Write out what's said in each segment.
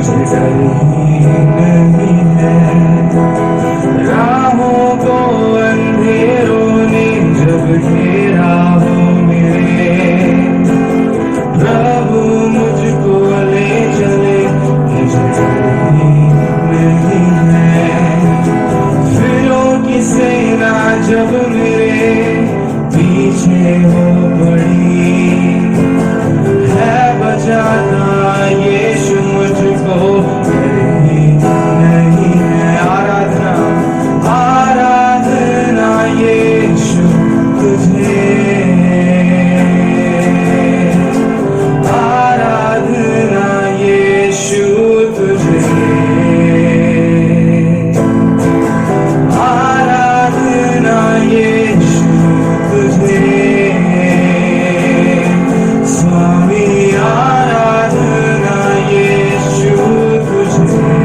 मुझे डर ही नहीं है। राहों को अंधेरों ने जब घेरा हो मेरे, प्रभु मुझको ले चले, मुझे डर ही नहीं है। फिरों की सेना जब मेरे पीछे हो पड़ी, है बचाता यीशु मुझको, डर ही नहीं है। आराधना आराधना यीशु तुझे, आराधना यीशु तुझे, आराधना यीशु तुझे, स्वामी आराधना यीशु तुझे।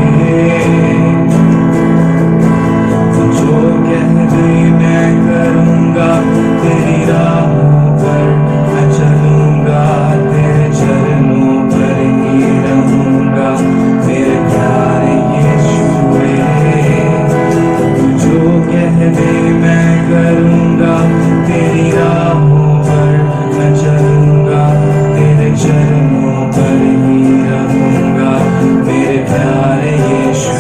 जो कह दे मैं करूँगा, तेरी राहों पर मैं चलूँगा, तेरे चरणों पर ही रहूँगा, मेरे प्यारे यीशुए। जो कह दे मैं करूँगा, तेरी राहों पर मैं चलूँगा, तेरे चरणों पर ही रहूँगा, मेरे प्यारे यीशु।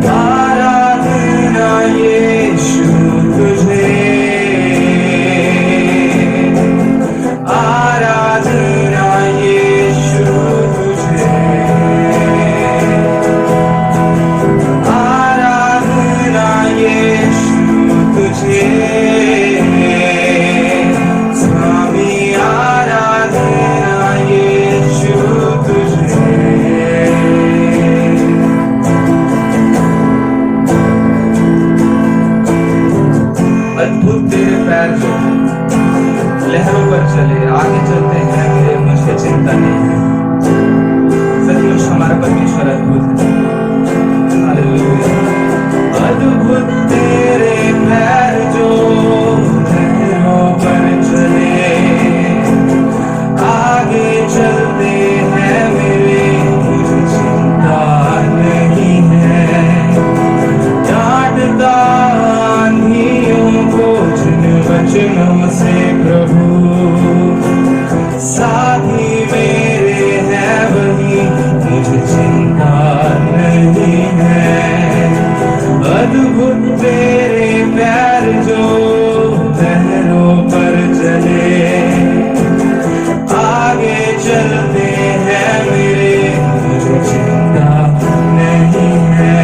आराधना यीशु तुझे, आराधना यीशु तुझे, आराधना यीशु तुझे, स्वामी आराधना यीशु तुझे। अद्भुत तेरे पैर जो लहरों पर चले, आगे चलते हैं मेरे, मुझे चिंता नहीं है। सचमुच हमारा परमेश्वर अद्भुत है। हालेलुया। अद्भुत तेरे पैर जो लहरों पर चले, आगे चलते हैं मेरे, मुझे चिंता नहीं है। डांटता आंधियों को जिन वचनों से प्रभु, साथी मेरे हैं वही, मुझे चिंता नहीं है। अद्भुत तेरे पैर जो लहरों पर चले, आगे चलते हैं मेरे, मुझे चिंता नहीं है।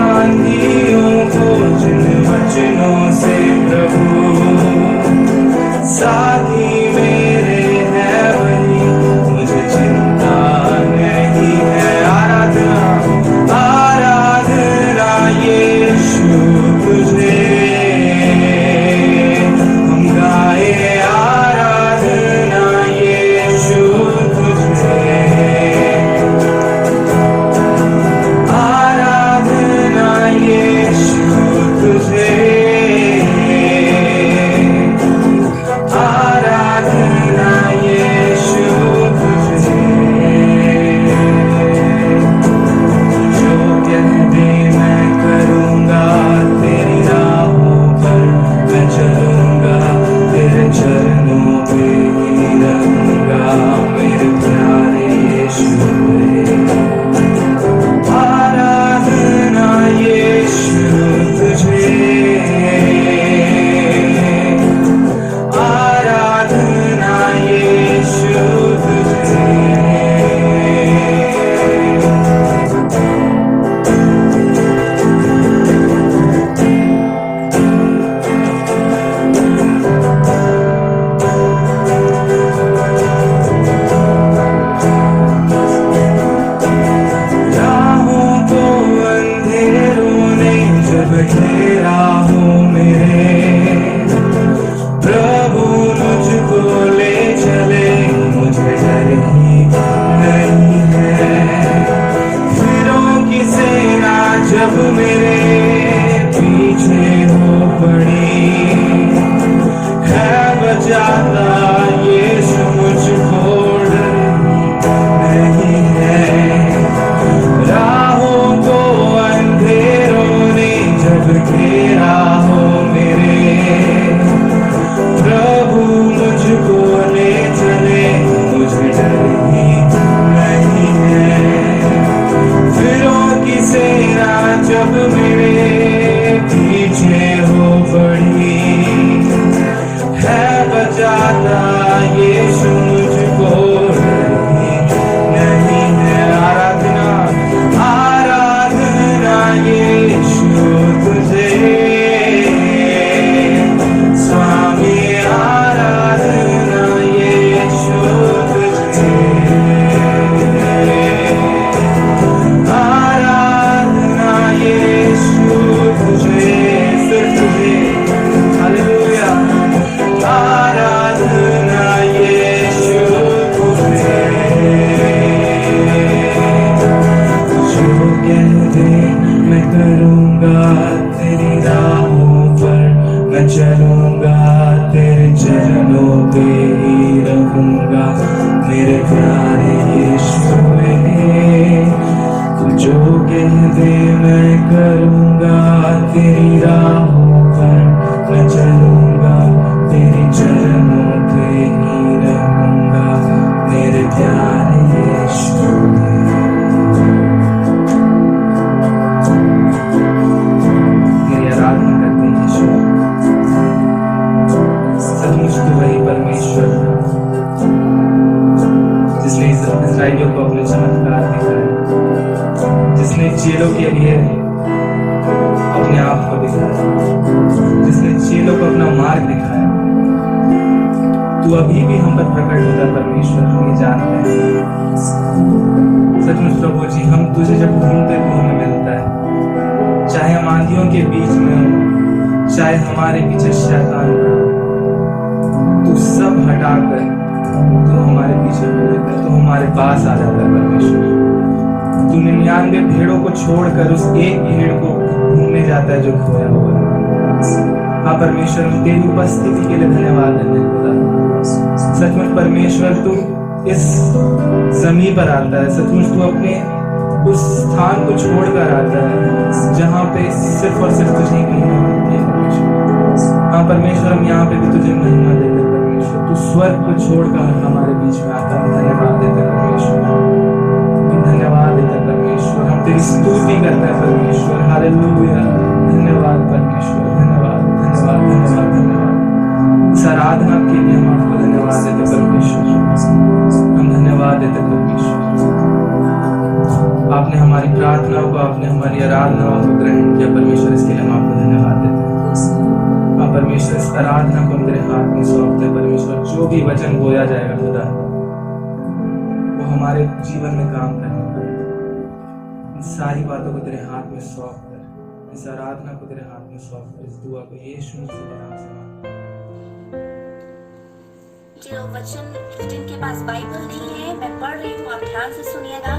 आंधियों को जिन वचनों से प्रभु, साथी मेरे हैं वही, मुझे चिंता नहीं है। आराधना आराधना यीशु तुझे, हम गाए आराधना यीशु तुझे, आराधना यीशु तुझे, आराधना यीशु तुझे। जो कह दे मैं करूँगा, तेरी राहों पर मैं चलूँगा, तेरे चरणों पे ही रहूँगा, मेरे प्यारे यीशुए। आराधना यीशु तुझे, आराधना यीशु तुझे। राहों को अंधेरों ने जब घेरा हो मेरे, प्रभु मुझको ले चले, मुझे डर ही नहीं है। फिरों की सेना जब मेरे पीछे हो पड़ी, है बचाता यीशु मुझको, मैं चलूंगा तेरे चरणों पे ही रहूंगा मेरे प्यारे यीशु तू जो कह दे मैं करूंगा तेरी राहों पर मैं चलूंगा तेरे चरणों पे ही रहूंगा मेरे प्यारे यीशु तेरी आराधना करते हैं यीशु सचमुच तो वही परमेश्वर जिसने इस्राएलियों को अपने चमत्कार दिखाए जिसने चेलों के लिए अपने आप को दिखाया जिसने चेलों को अपना मार्ग दिखाया तू अभी भी हम पर प्रकट होता परमेश्वर हम ये जानते हैं सचमुच प्रभु जी हम तुझे जब ढूंढते तो हमें मिलता है चाहे हम आंधियों के बीच में हो चाहे हमारे पीछे शैतान तू सब हटाकर तू हमारे पीछे घूमकर तू हमारे पास आ जाता है परमेश्वर तू 99 भेड़ों को छोड़कर उस एक भेड़ को ढूंढने जाता है जो खोया हुआ है। हाँ परमेश्वर तेरी उपस्थिति के लिए धन्यवाद देते खुदा सचमुच परमेश्वर तू इस जमीन पर आता है सचमुच तू अपने उस स्थान को छोड़कर आता है जहाँ पे सिर्फ और सिर्फ तुझे महिमा मिलती है परमेश्वर। हाँ परमेश्वर हम यहाँ पे भी तुझे महिमा देते हैं परमेश्वर तू स्वर्ग को छोड़कर हमारे बीच में आता है धन्यवाद देते परमेश्वर धन्यवाद देते परमेश्वर हम तेरी स्तुति करते हैं परमेश्वर हालेलुया धन्यवाद परमेश्वर धन्यवाद धन्यवाद धन्यवाद धन्यवाद इस आराधना के लिए हम आपको धन्यवाद देते परमेश्वर हम धन्यवाद देते परमेश्वर आपने हमारी प्रार्थनाओं को आपने हमारी आराधनाओं को ग्रहण किया परमेश्वर इसके लिए हम आपको धन्यवाद देते हैं हाँ परमेश्वर इस आराधना को हम तेरे हाथ में सौंपते हैं परमेश्वर जो भी वचन बोया जाएगा खुदा हमारे जीवन में काम करने पर इन सारी बातों को तेरे हाथ में सौंप कर इस आराधना को तेरे हाथ में सौंप कर इस दुआ को यीशु मसीह के नाम से मांगते हैं। जो वचन जिनके पास बाइबल नहीं है मैं पढ़ रही हूँ आप ध्यान से सुनिएगा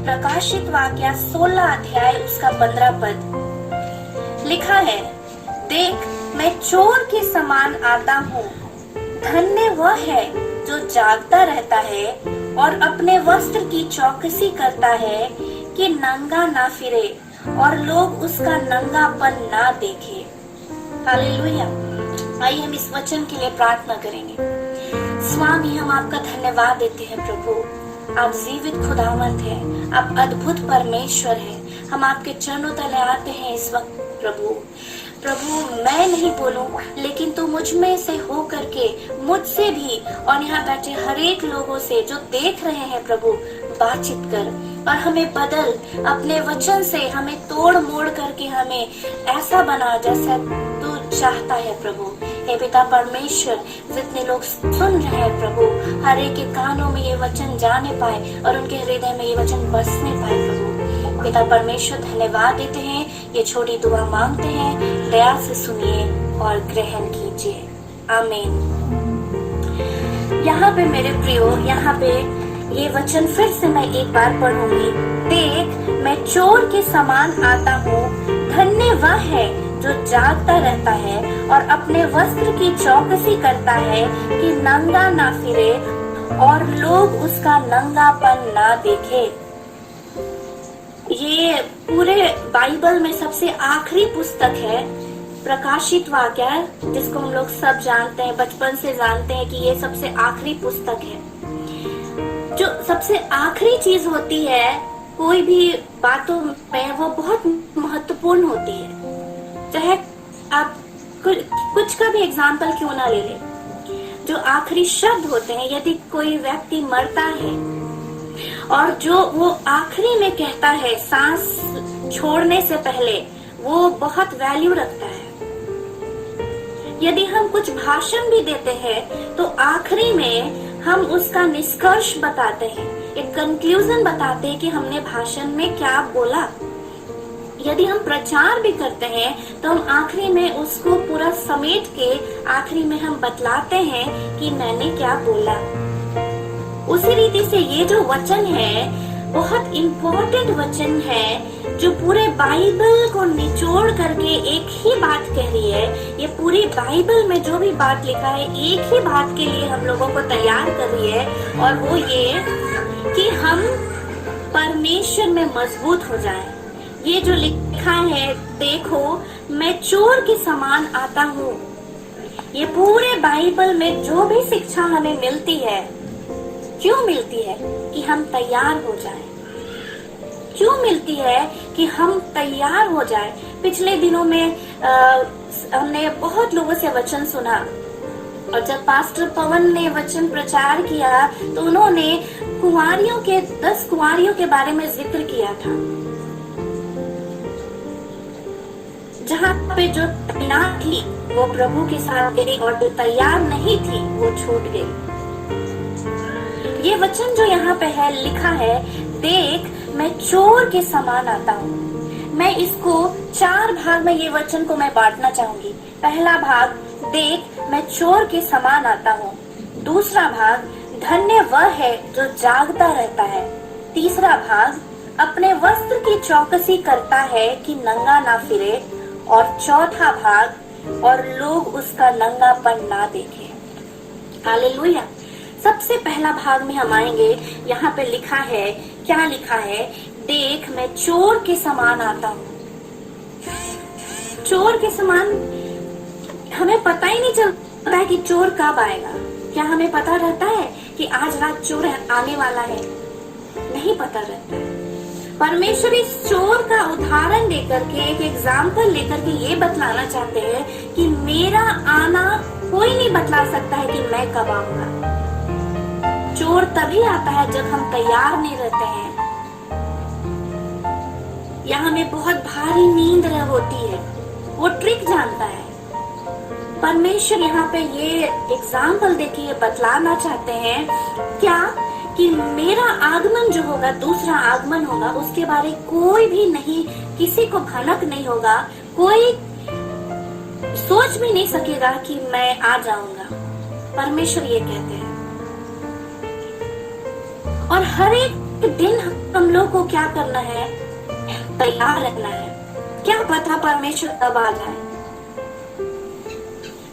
प्रकाशित वाक्य 16 अध्याय उसका 15 पद लिखा है देख मैं चोर के समान आता हूँ धन्य वह है जो जागता रहता है और अपने वस्त्र की चौकसी करता है कि नंगा ना फिरे और लोग उसका नंगापन ना देखे हालेलुया आइए हम इस वचन के लिए प्रार्थना करेंगे स्वामी हम आपका धन्यवाद देते हैं प्रभु आप जीवित खुदावंत हैं आप अद्भुत परमेश्वर हैं हम आपके चरणों तले आते हैं इस वक्त प्रभु मैं नहीं बोलूं लेकिन तू मुझ में से हो करके मुझसे भी और यहाँ बैठे हर एक लोगों से जो देख रहे हैं प्रभु बातचीत कर और हमें बदल अपने वचन से हमें तोड़ मोड़ करके हमें ऐसा बना जैसा तू चाहता है प्रभु हे पिता परमेश्वर जितने लोग सुन रहे हैं प्रभु हर एक के कानों में ये वचन जाने पाए और उनके हृदय में ये वचन बसने पाए प्रभु पिता परमेश्वर धन्यवाद देते हैं ये छोटी दुआ मांगते हैं दया से सुनिए और ग्रहण कीजिए आमीन। यहाँ पे मेरे प्रियो यहाँ पे ये वचन फिर से मैं एक बार पढ़ूंगी देख मैं चोर के समान आता हूँ धन्य वह है जो जागता रहता है और अपने वस्त्र की चौकसी करता है कि नंगा ना फिरे और लोग उसका नंगापन ना देखे। ये पूरे बाइबल में सबसे आखिरी पुस्तक है प्रकाशित वाक्य जिसको हम लोग सब जानते हैं बचपन से जानते हैं कि ये सबसे आखिरी पुस्तक है। जो सबसे आखिरी चीज होती है कोई भी बातों में वो बहुत महत्वपूर्ण होती है चाहे आप कुछ का भी एग्जाम्पल क्यों ना ले ले जो आखिरी शब्द होते हैं यदि कोई व्यक्ति मरता है और जो वो आखिरी में कहता है सांस छोड़ने से पहले वो बहुत वैल्यू रखता है। यदि हम कुछ भाषण भी देते हैं तो आखिरी में हम उसका निष्कर्ष बताते हैं एक कंक्लूजन बताते हैं कि हमने भाषण में क्या बोला। यदि हम प्रचार भी करते हैं तो हम आखिरी में उसको पूरा समेट के आखिरी में हम बतलाते हैं कि मैंने क्या बोला। उसी रीति से ये जो वचन है बहुत इम्पोर्टेंट वचन है जो पूरे बाइबल को निचोड़ करके एक ही बात कह रही है। ये पूरी बाइबल में जो भी बात लिखा है एक ही बात के लिए हम लोगों को तैयार कर रही है, और वो ये कि हम परमेश्वर में मजबूत हो जाएं। ये जो लिखा है, देखो मैं चोर के समान आता हूँ। ये पूरे बाइबल में जो भी शिक्षा हमें मिलती है, क्यों मिलती है? कि हम तैयार हो जाएं। क्यों मिलती है? कि हम तैयार हो जाएं। पिछले दिनों में हमने बहुत लोगों से वचन सुना, और जब पास्टर पवन ने वचन प्रचार किया तो उन्होंने 10 कुंवारियों के बारे में जिक्र किया था, जहाँ पे जो तैयार थी वो प्रभु के साथ गई, और जो तैयार नहीं थी वो छूट गई। ये वचन जो यहाँ पे है, लिखा है, देख मैं चोर के समान आता हूँ। मैं इसको 4 भाग में ये वचन को मैं बांटना चाहूंगी। पहला भाग, देख मैं चोर के समान आता हूँ। दूसरा भाग, धन्य वह है जो जागता रहता है। तीसरा भाग, अपने वस्त्र की चौकसी करता है कि नंगा ना फिरे। और चौथा भाग, और लोग उसका नंगापन ना देखे। हालेलुया। सबसे पहला भाग में हम आएंगे। यहाँ पे लिखा है, क्या लिखा है? देख मैं चोर के समान आता हूँ। चोर के समान, हमें पता ही नहीं चलता है कि चोर कब आएगा। क्या हमें पता रहता है कि आज रात चोर आने वाला है? नहीं पता रहता है। परमेश्वर इस चोर का उदाहरण लेकर के, एक एग्जाम्पल लेकर के ये बतलाना चाहते हैं कि मेरा आना कोई नहीं बतला सकता है कि मैं कब आऊंगा। चोर तभी आता है जब हम तैयार नहीं रहते हैं, या हमें बहुत भारी नींद होती है। वो ट्रिक जानता है। परमेश्वर यहाँ पे ये एग्जाम्पल देके ये बतलाना चाहते हैं क्या, कि मेरा आगमन जो होगा, दूसरा आगमन होगा, उसके बारे कोई भी नहीं, किसी को भनक नहीं होगा, कोई सोच भी नहीं सकेगा कि मैं आ जाऊंगा। परमेश्वर ये कहते हैं। और हर एक दिन हम लोग को क्या करना है? तैयार रहना है। क्या पता परमेश्वर कब आ जाए।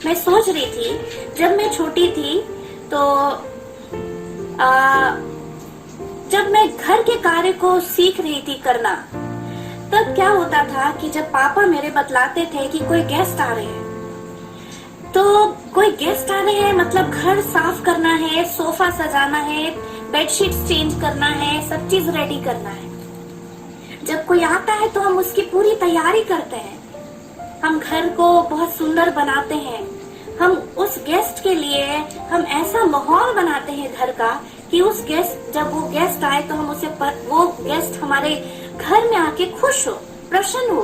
मैं सोच रही थी, जब मैं छोटी थी तो जब मैं घर के कार्य को सीख रही थी करना, तब क्या होता था कि जब पापा मेरे बतलाते थे कि कोई गेस्ट आ रहे हैं, तो कोई गेस्ट आ रहे हैं मतलब घर साफ करना है, सोफा सजाना है, बेडशीट्स चेंज करना है, सब चीज रेडी करना है। जब कोई आता है तो हम उसकी पूरी तैयारी करते हैं। हम घर को बहुत सुंदर बनाते हैं। हम उस गेस्ट के लिए हम ऐसा माहौल बनाते हैं घर का कि जब वो गेस्ट आए तो हम वो गेस्ट हमारे घर में आके खुश हो, प्रसन्न हो।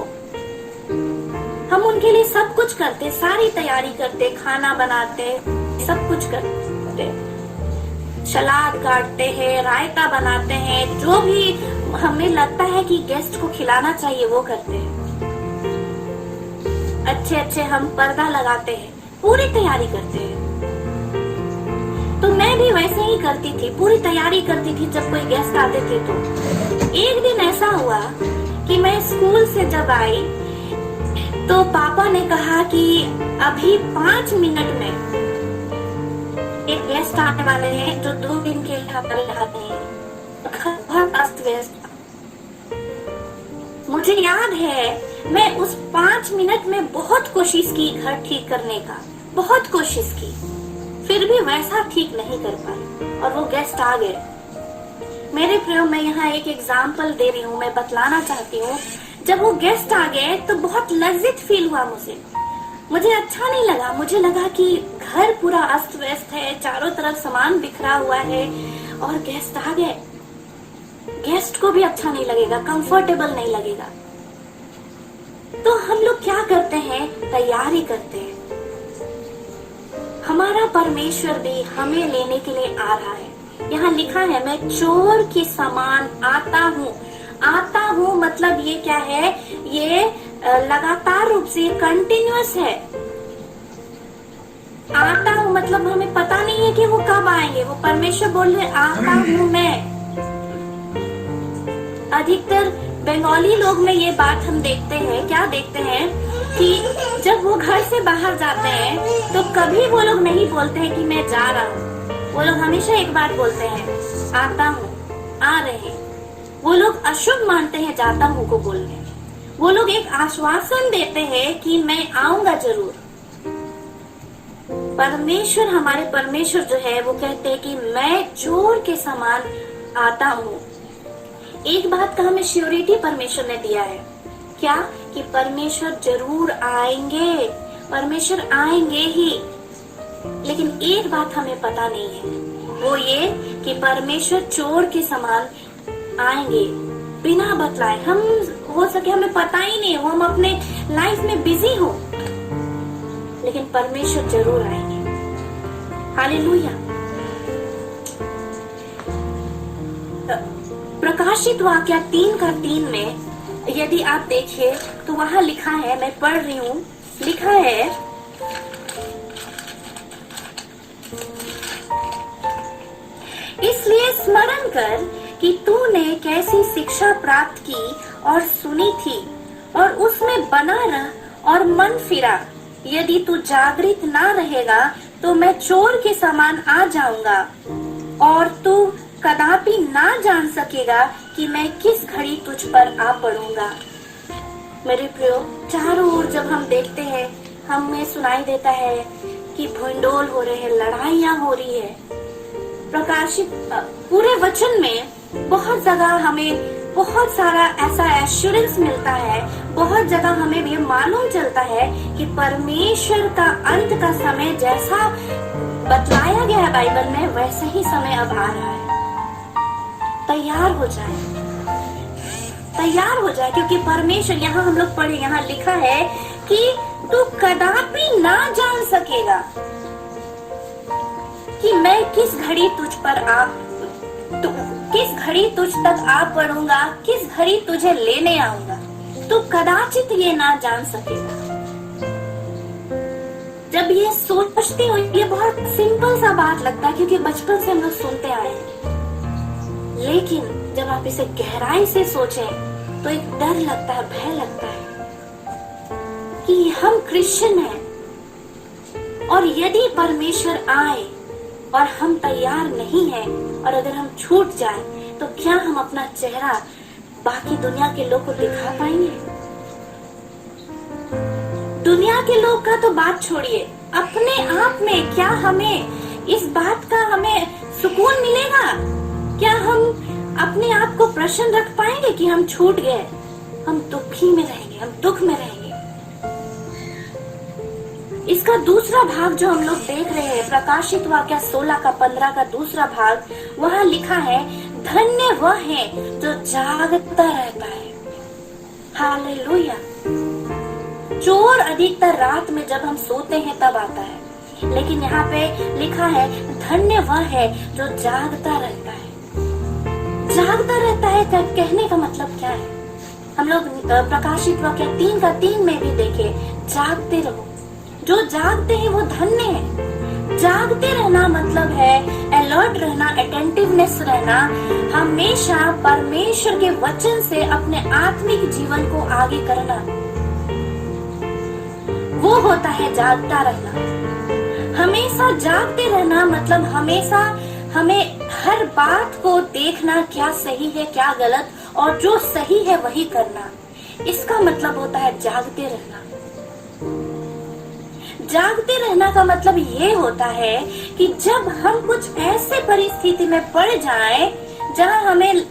हम उनके लिए सब कुछ करते, सारी तैयारी करते, खाना बनाते, सब कुछ करते, सलाद काटते हैं, रायता बनाते हैं, जो भी हमें लगता है कि गेस्ट को खिलाना चाहिए वो करते हैं। अच्छे हम पर्दा लगाते हैं, पूरी तैयारी करते हैं। तो मैं भी वैसे ही करती थी, पूरी तैयारी करती थी जब कोई गेस्ट आते थे। तो एक दिन ऐसा हुआ कि मैं स्कूल से जब आई तो पापा ने कहा कि अभी 5 मिनट में एक गेस्ट आने वाले हैं जो 2 दिन के लिए हमारे यहाँ हैं। बहुत अस्त व्यस्त। मुझे याद है मैं उस 5 मिनट में बहुत कोशिश की घर ठीक करने का, बहुत कोशिश की, फिर भी वैसा ठीक नहीं कर पाई और वो गेस्ट आ गए। मेरे प्रियो, मैं यहाँ एक एग्जाम्पल दे रही हूँ, मैं बतलाना चाहती हूँ। जब वो गेस्ट आ गए तो बहुत लज्जित फील हुआ मुझे अच्छा नहीं लगा। मुझे लगा कि घर पूरा अस्त व्यस्त है, चारों तरफ सामान बिखरा हुआ है और गेस्ट आ गए। गेस्ट को भी अच्छा नहीं लगेगा, कंफर्टेबल नहीं लगेगा। तो हम लोग क्या करते हैं? तैयारी करते हैं। हमारा परमेश्वर भी हमें लेने के लिए आ रहा है। यहाँ लिखा है, मैं चोर के समान आता हूँ। आता हूँ मतलब ये क्या है? ये लगातार रूप से कंटिन्यूअस है। आता हूँ मतलब हमें पता नहीं है कि वो कब आएंगे। वो परमेश्वर बोल रहे आता हूँ मैं। अधिकतर बंगाली लोग में ये बात हम देखते हैं, क्या देखते हैं कि जब वो घर से बाहर जाते हैं तो कभी वो लोग नहीं बोलते हैं कि मैं जा रहा हूँ। वो लोग हमेशा एक बात बोलते हैं, आता हूँ, आ रहे हैं। वो लोग अशुभ मानते हैं जाता हूँ को बोलने। वो लोग एक आश्वासन देते हैं कि मैं आऊंगा जरूर। परमेश्वर, हमारे परमेश्वर जो है वो कहते हैं कि मैं चोर के समान आता हूँ। एक बात का हमें श्योरिटी परमेश्वर ने दिया है, क्या? कि परमेश्वर जरूर आएंगे, परमेश्वर आएंगे ही। लेकिन एक बात हमें पता नहीं है, वो ये कि परमेश्वर चोर के समान आएंगे बिना बतलाए। हम हो सके हमें पता ही नहीं हो, हम अपने लाइफ में बिजी हो, लेकिन परमेश्वर जरूर आएंगे। हालेलुया। प्रकाशित वाक्य 3:3 में यदि आप देखिए तो वहां लिखा है, मैं पढ़ रही हूँ, लिखा है, इसलिए स्मरण कर कि तूने कैसी शिक्षा प्राप्त की और सुनी थी और उसमें बना रह और मन फिरा। यदि तू जागृत ना रहेगा तो मैं चोर के समान आ जाऊंगा और तू कदापि ना जान सकेगा कि मैं किस घड़ी तुझ पर आ पड़ूंगा। मेरे प्रियो, चारों ओर जब हम देखते हैं हमें सुनाई देता है कि भूंडोल हो रहे हैं, लड़ाइयां हो रही है। प्रकाशित पूरे वचन में बहुत जगह हमें बहुत सारा ऐसा एश्योरेंस मिलता है, बहुत जगह हमें ये मालूम चलता है कि परमेश्वर का अंत का समय जैसा बतलाया गया है बाइबल में, वैसे ही समय अब आ रहा है। तैयार हो जाए, तैयार हो जाए, क्योंकि परमेश्वर, यहाँ हम लोग पढ़े, यहाँ लिखा है कि तू कदापि ना जान सकेगा कि मैं किस घड़ी तुझ पर किस घड़ी तुझ तक आ पड़ूंगा, किस घड़ी तुझे लेने आऊंगा। तू कदाचित ये ना जान सकेगा। जब ये सोचते हो, ये बहुत सिंपल सा बात लगता है क्योंकि बचपन से हम लोग सुनते आए हैं, लेकिन जब आप इसे गहराई से सोचें तो एक डर लगता है, भय लगता है कि हम क्रिश्चियन हैं और यदि परमेश्वर आए और हम तैयार नहीं हैं और अगर हम छूट जाए तो क्या हम अपना चेहरा बाकी दुनिया के लोग को दिखा पाएंगे? दुनिया के लोग का तो बात छोड़िए, अपने आप में क्या हमें इस बात का हमें सुकून मिलेगा? क्या हम अपने आप को प्रसन्न रख पाएंगे कि हम छूट गए? हम दुखी में रहेंगे, हम दुख में रहेंगे। इसका दूसरा भाग जो हम लोग देख रहे हैं, प्रकाशित वाक्य 16:15 का दूसरा भाग, वहाँ लिखा है, धन्य वह है जो जागता रहता है। हालेलुया। चोर अधिकतर रात में जब हम सोते हैं तब आता है, लेकिन यहाँ पे लिखा है, धन्य वह है जो जागता रहता है। जागता रहता है का कहने का मतलब क्या है? हम लोग प्रकाशित वाक्य 3:3 में भी देखे, जागते रहो। जो जागते हैं वो धन्य है। जागते रहना मतलब है अलर्ट रहना, अटेंटिवनेस रहना, हमेशा परमेश्वर के वचन से अपने आत्मिक जीवन को आगे करना, वो होता है जागता रहना। हमेशा जागते रहना मतलब हमेशा हमें हर बात को देखना, क्या सही है क्या गलत, और जो सही है वही करना। इसका मतलब होता है जागते रहना। जागते रहना का मतलब ये होता है कि जब हम कुछ ऐसे परिस्थिति में पड़ जाएं जहां हमें,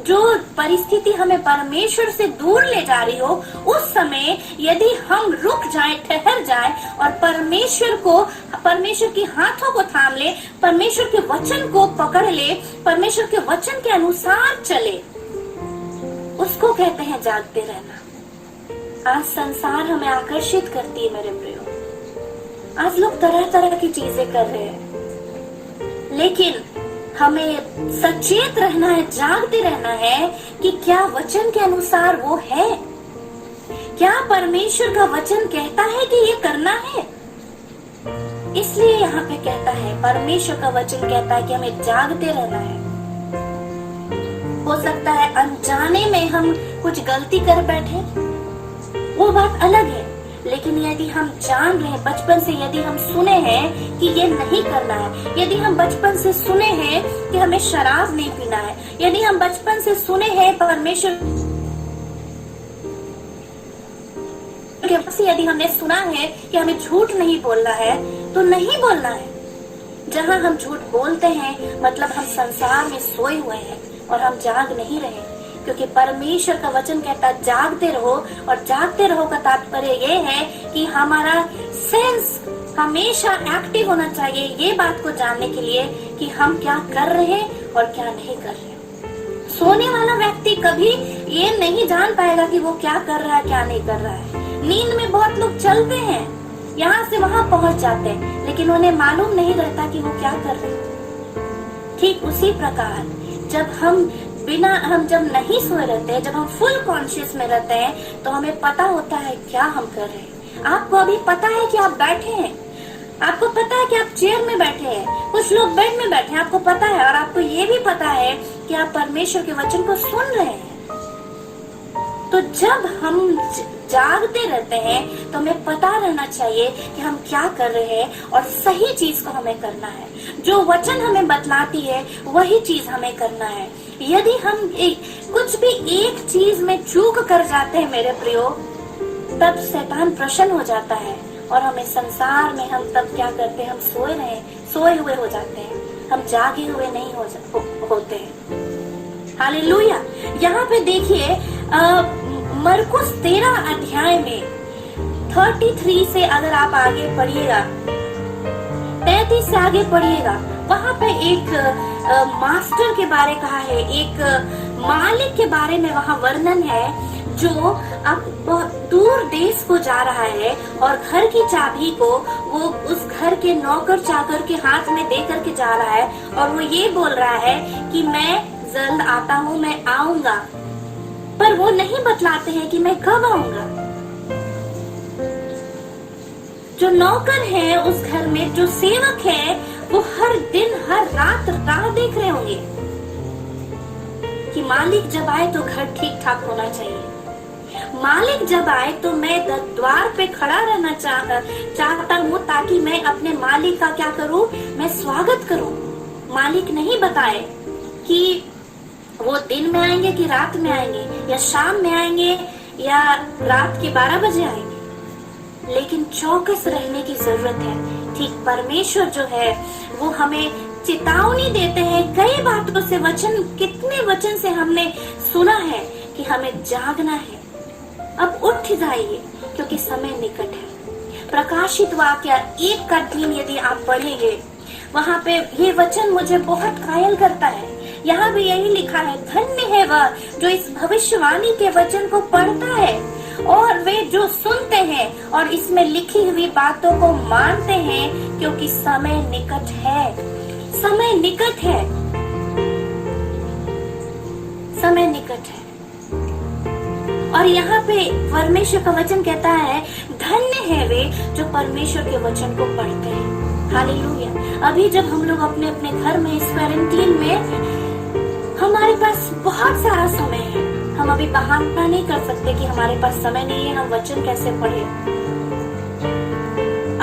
जो परिस्थिति हमें परमेश्वर से दूर ले जा रही हो, उस समय यदि हम रुक जाएं, ठहर जाएं और परमेश्वर के हाथों को थाम ले, परमेश्वर के वचन को पकड़ ले, परमेश्वर के वचन के अनुसार चले, उसको कहते हैं जागते रहना। आज संसार हमें आकर्षित करती है मेरे प्रियो। आज लोग तरह तरह की चीजें कर रहे हैं, लेकिन हमें सचेत रहना है, जागते रहना है कि क्या वचन के अनुसार वो है, क्या परमेश्वर का वचन कहता है कि ये करना है। इसलिए यहाँ पे कहता है, परमेश्वर का वचन कहता है कि हमें जागते रहना है। हो सकता है अनजाने में हम कुछ गलती कर बैठे, वो बात अलग है। लेकिन यदि हम जान रहे हैं, बचपन से यदि हम सुने हैं कि ये नहीं करना है, यदि हम बचपन से सुने हैं कि हमें शराब नहीं पीना है, यदि हम बचपन से सुने हैं परमेश्वर, यदि हमने सुना है कि हमें झूठ नहीं बोलना है, तो नहीं बोलना है। जहाँ हम झूठ बोलते हैं मतलब हम संसार में सोए हुए हैं और हम जाग नहीं रहे, क्योंकि परमेश्वर का वचन कहता है जागते रहो, और जागते रहो का तात्पर्य ये है कि हमारा सेंस हमेशा एक्टिव होना चाहिए ये बात को जानने के लिए कि हम क्या कर रहे हैं और क्या नहीं कर रहे। सोने वाला व्यक्ति कभी ये नहीं जान पाएगा कि वो क्या कर रहा है क्या नहीं कर रहा है। नींद में बहुत लोग चलते हैं, यहाँ से वहां पहुंच जाते हैं, लेकिन उन्हें मालूम नहीं रहता कि वो क्या कर रहे हैं। ठीक उसी प्रकार हम जब नहीं सोए रहते हैं, जब हम फुल कॉन्शियस में रहते हैं, तो हमें पता होता है क्या हम कर रहे हैं। आपको अभी पता है कि आप बैठे हैं, आपको पता है कि आप चेयर में बैठे हैं, कुछ लोग बेड में बैठे हैं, आपको पता है, और आपको ये भी पता है कि आप परमेश्वर के वचन को सुन रहे हैं। तो जब हम जागते रहते हैं तो हमें पता रहना चाहिए कि हम क्या कर रहे हैं और सही चीज को हमें करना है। जो वचन हमें बतलाती है वही चीज हमें करना है। यदि हम कुछ भी एक चीज में चूक कर जाते हैं मेरे प्रियो, तब शैतान प्रसन्न हो जाता है और हमें संसार में हम तब क्या करते हैं, हम सोए हुए हो जाते हैं, हम जागे हुए नहीं होते हैं। हालेलुया। यहाँ पे देखिए मरकुस 13 अध्याय में 33 से अगर आप आगे पढ़िएगा, 33 से आगे पढ़िएगा, वहाँ पे एक मास्टर के बारे कहा है, एक मालिक के बारे में वहाँ वर्णन है जो अब बहुत दूर देश को जा रहा है और घर की चाबी को वो उस घर के नौकर चाकर के हाथ में दे करके जा रहा है, और वो ये बोल रहा है कि मैं जल्द आता हूँ, मैं आऊंगा, पर वो नहीं बतलाते हैं कि मैं कब आऊंगा। जो नौकर है उस घर में, जो सेवक है, वो हर दिन हर रात राह देख रहे होंगे कि मालिक जब आए तो घर ठीक ठाक होना चाहिए। मालिक जब आए तो मैं द्वार पे खड़ा रहना चाहता हूँ ताकि मैं अपने मालिक का क्या करूँ, मैं स्वागत करूँ। मालिक नहीं बताए कि वो दिन में आएंगे कि रात में आएंगे, या शाम में आएंगे या रात के 12 बजे आएंगे, लेकिन चौकस रहने की जरूरत है। ठीक परमेश्वर जो है वो हमें चेतावनी देते हैं कई बातों से। कितने वचन से हमने सुना है कि हमें जागना है। अब उठ जाइए क्योंकि समय निकट है। प्रकाशित वाक्य 1 का 3 यदि आप पढ़ेंगे, वहाँ पे ये वचन मुझे बहुत घायल करता है। यहाँ भी यही लिखा है, धन्य है वह जो इस भविष्यवाणी के वचन को पढ़ता है और वे जो सुनते हैं और इसमें लिखी हुई बातों को मानते हैं, क्योंकि समय निकट है। समय निकट है, समय निकट है। और यहाँ पे परमेश्वर का वचन कहता है, धन्य है वे जो परमेश्वर के वचन को पढ़ते हैं। हालेलुया। अभी जब हम लोग अपने अपने घर में इस क्वारंटीन में, हमारे पास बहुत सारा समय है। हम अभी बहाना नहीं कर सकते कि हमारे पास समय नहीं है, हम वचन कैसे पढ़े।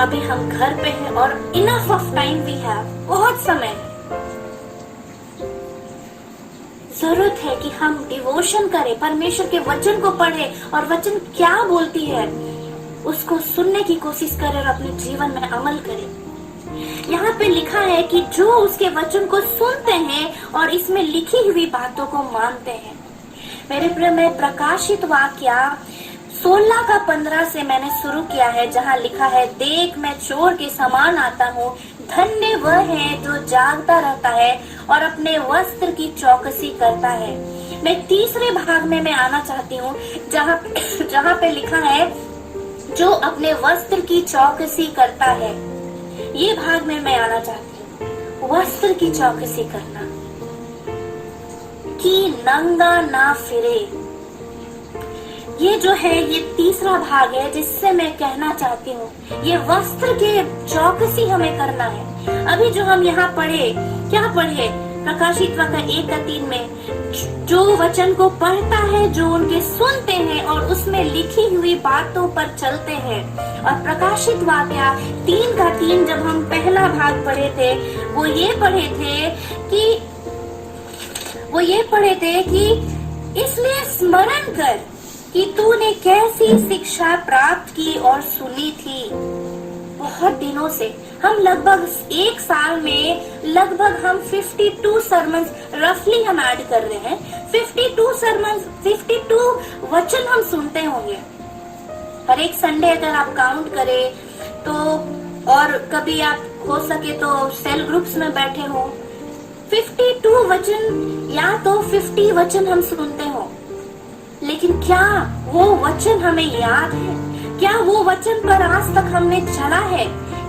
अभी हम घर पे हैं और enough of time we have, बहुत समय है। जरूरत है कि हम डिवोशन करें, परमेश्वर के वचन को पढ़ें और वचन क्या बोलती है उसको सुनने की कोशिश करें और अपने जीवन में अमल करें। यहाँ पे लिखा है कि जो उसके वचन को सुनते हैं और इसमें लिखी हुई बातों को मानते हैं। मेरे प्रिय में प्रकाशित वाक्य 16 का 15 से मैंने शुरू किया है, जहाँ लिखा है, देख मैं चोर के समान आता हूँ, धन्य वह है जो जागता रहता है और अपने वस्त्र की चौकसी करता है। मैं तीसरे भाग में मैं आना चाहती हूँ जहाँ पे लिखा है, जो अपने वस्त्र की चौकसी करता है। ये भाग में मैं आना चाहती हूँ, वस्त्र की चौकसी करना, कि नंगा ना फिरे। ये जो है ये तीसरा भाग है जिससे मैं कहना चाहती हूँ, ये वस्त्र के चौकसी हमें करना है। अभी जो हम यहाँ पढ़े, क्या पढ़े, प्रकाशित वाक्य 1:3 में जो वचन को पढ़ता है, जो उनके सुनते हैं और उसमें लिखी हुई बातों पर चलते हैं। और प्रकाशित वाक्य 3:3 जब हम पहला भाग पढ़े थे, वो ये पढ़े थे कि इसलिए स्मरण कर कि तूने कैसी शिक्षा प्राप्त की और सुनी थी। बहुत दिनों से हम लगभग 1 साल में लगभग हम 52 सरमन्स रफली हम ऐड कर रहे हैं। 52 सरमन्स, 52 वचन हम सुनते होंगे हर एक संडे। अगर आप काउंट करें तो, और कभी आप हो सके तो सेल ग्रुप्स में बैठे हो, 52 वचन या तो 50 वचन हम सुनते हो। लेकिन क्या वो वचन हमें याद है? क्या वो वचन पर आज तक हमने चला है?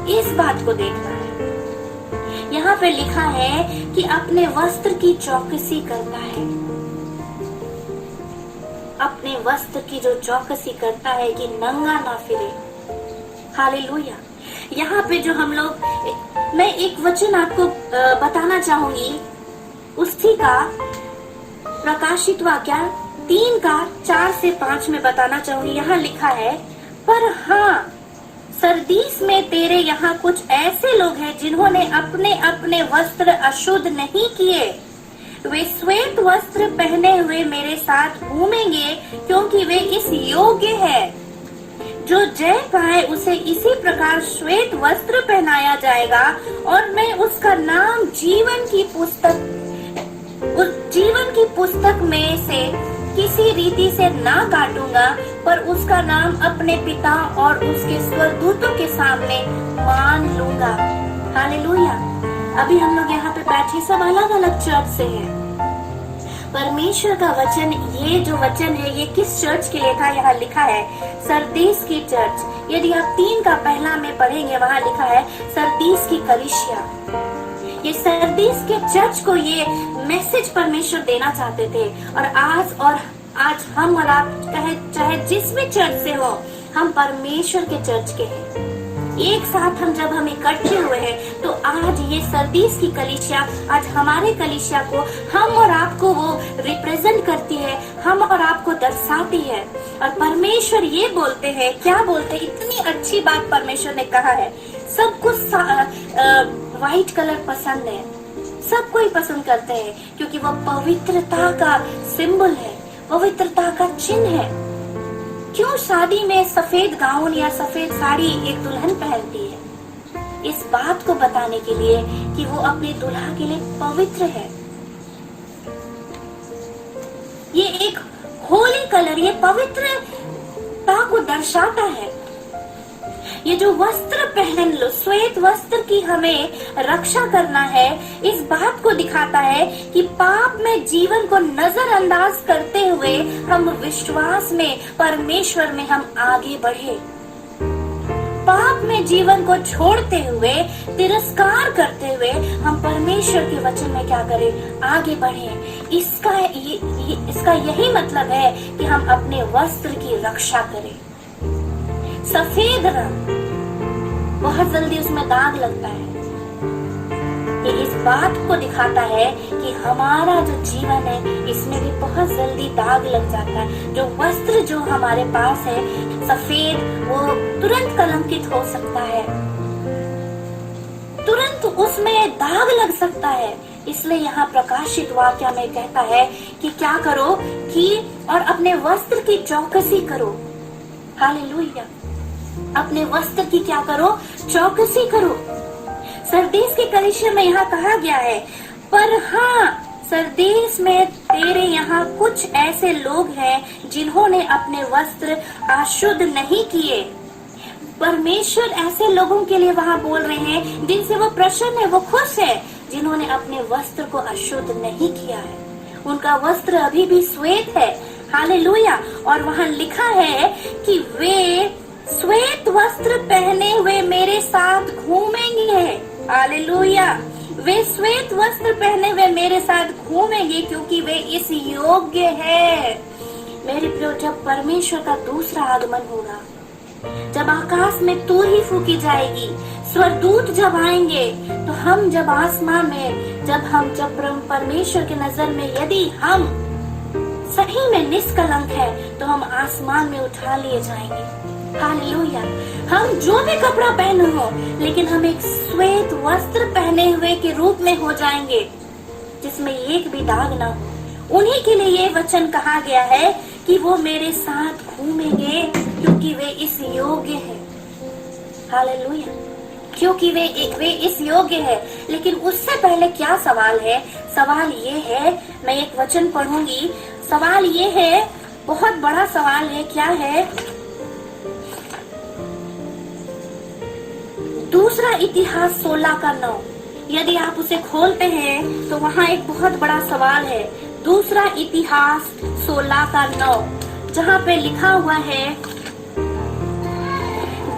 इस बात को देखना है। यहाँ पे लिखा है कि अपने वस्त्र की चौकसी करता है। अपने वस्त्र की जो चौकसी करता है कि नंगा ना फिरे। हालेलुया। यहाँ पे जो हम लोग, मैं एक वचन आपको बताना चाहूंगी, उसी का प्रकाशित वाक्य 3:4 से 5 में बताना चाहूंगी। यहाँ लिखा है, पर हाँ, सरदीस में तेरे यहाँ कुछ ऐसे लोग हैं जिन्होंने अपने अपने वस्त्र अशुद्ध नहीं किए। वे श्वेत वस्त्र पहने हुए मेरे साथ घूमेंगे, क्योंकि वे इस योग्य है। जो जय पाए उसे इसी प्रकार श्वेत वस्त्र पहनाया जाएगा, और मैं उसका नाम जीवन की पुस्तक में से किसी रीति से ना काटूंगा, पर उसका नाम अपने पिता और उसके स्वर्गदूतों के सामने मान लूंगा। हालेलुया। अभी हम लोग यहाँ पे बैठे सब अलग अलग चर्च से हैं। परमेश्वर का वचन, ये जो वचन है, ये किस चर्च के लिए था? यहाँ लिखा है सरदीस की चर्च। यदि आप 3:1 में पढ़ेंगे, वहाँ लिखा है सरदीस की कलीसिया। ये सरदीस के चर्च को ये मैसेज परमेश्वर देना चाहते थे। और आज हम और आप चाहे जिस भी चर्च से हो, हम परमेश्वर के चर्च के हैं। एक साथ हम इकट्ठे हुए हैं, तो आज ये सरदीस की कलीसिया, आज हमारे कलीसिया को, हम और आपको वो रिप्रेजेंट करती है, हम और आपको दर्शाती है। और परमेश्वर ये बोलते हैं, क्या बोलते हैं? इतनी अच्छी बात परमेश्वर ने कहा है। सबको व्हाइट कलर पसंद है, सब कोई पसंद करते हैं, क्योंकि वो पवित्रता का सिंबल है, पवित्रता का चिन्ह है। क्यों शादी में सफेद गाउन या सफेद साड़ी एक दुल्हन पहनती है? इस बात को बताने के लिए कि वो अपने दूल्हा के लिए पवित्र है। ये एक होली कलर, ये पवित्रता को दर्शाता है। ये जो वस्त्र पहन लो, श्वेत वस्त्र की हमें रक्षा करना है, इस बात को दिखाता है कि पाप में जीवन को नजरअंदाज करते हुए हम विश्वास में, परमेश्वर में हम आगे बढ़े। पाप में जीवन को छोड़ते हुए, तिरस्कार करते हुए हम परमेश्वर के वचन में क्या करें? आगे बढ़े। इसका यही मतलब है कि हम अपने वस्त्र की रक्षा करें। सफेद रंग बहुत जल्दी उसमें दाग लगता है। ये इस बात को दिखाता है कि हमारा जो जीवन है, इसमें भी बहुत जल्दी दाग लग जाता है। जो वस्त्र जो हमारे पास है सफेद, वो तुरंत कलंकित हो सकता है, तुरंत उसमें दाग लग सकता है। इसलिए यहाँ प्रकाशित वाक्य में कहता है कि क्या करो कि और अपने वस्त्र की चौकसी करो। हालेलुया। अपने वस्त्र की क्या करो? चौकसी करो। सरदीस की कलीसिया में यहाँ कहा गया है, पर हाँ, सरदीस में तेरे यहाँ कुछ ऐसे लोग हैं जिन्होंने अपने वस्त्र अशुद्ध नहीं किए। परमेश्वर ऐसे लोगों के लिए वहाँ बोल रहे हैं जिनसे वो प्रसन्न है, वो खुश है, जिन्होंने अपने वस्त्र को अशुद्ध नहीं किया है। उनका वस्त्र अभी भी श्वेत है। हालेलुया। और वहाँ लिखा है कि वे श्वेत वस्त्र पहने हुए मेरे साथ घूमेंगे। हालेलुया। वे श्वेत वस्त्र पहने हुए मेरे साथ घूमेंगे, क्योंकि वे इस योग्य है। मेरे प्रियो, जब परमेश्वर का दूसरा आगमन होगा, जब आकाश में तूरी फूकी जाएगी, स्वर्गदूत जब आएंगे, तो हम जब आसमान में जब परमेश्वर के नजर में यदि हम सही में निष्कलंक है तो हम आसमान में उठा लिए जाएंगे। हालेलुया। हम जो भी कपड़ा पहने हो, लेकिन हम एक श्वेत वस्त्र पहने हुए के रूप में हो जाएंगे जिसमें एक भी दाग ना हो। उन्हीं के लिए ये वचन कहा गया है कि वो मेरे साथ घूमेंगे क्योंकि वे इस योग्य है। हालेलुया। क्योंकि वे इस योग्य है। लेकिन उससे पहले क्या सवाल है? सवाल ये है, मैं एक वचन पढ़ूंगी। सवाल ये है, बहुत बड़ा सवाल है। क्या है? दूसरा इतिहास 16:9। यदि आप उसे खोलते हैं तो वहाँ एक बहुत बड़ा सवाल है। दूसरा इतिहास 16:9, जहाँ पे लिखा हुआ है,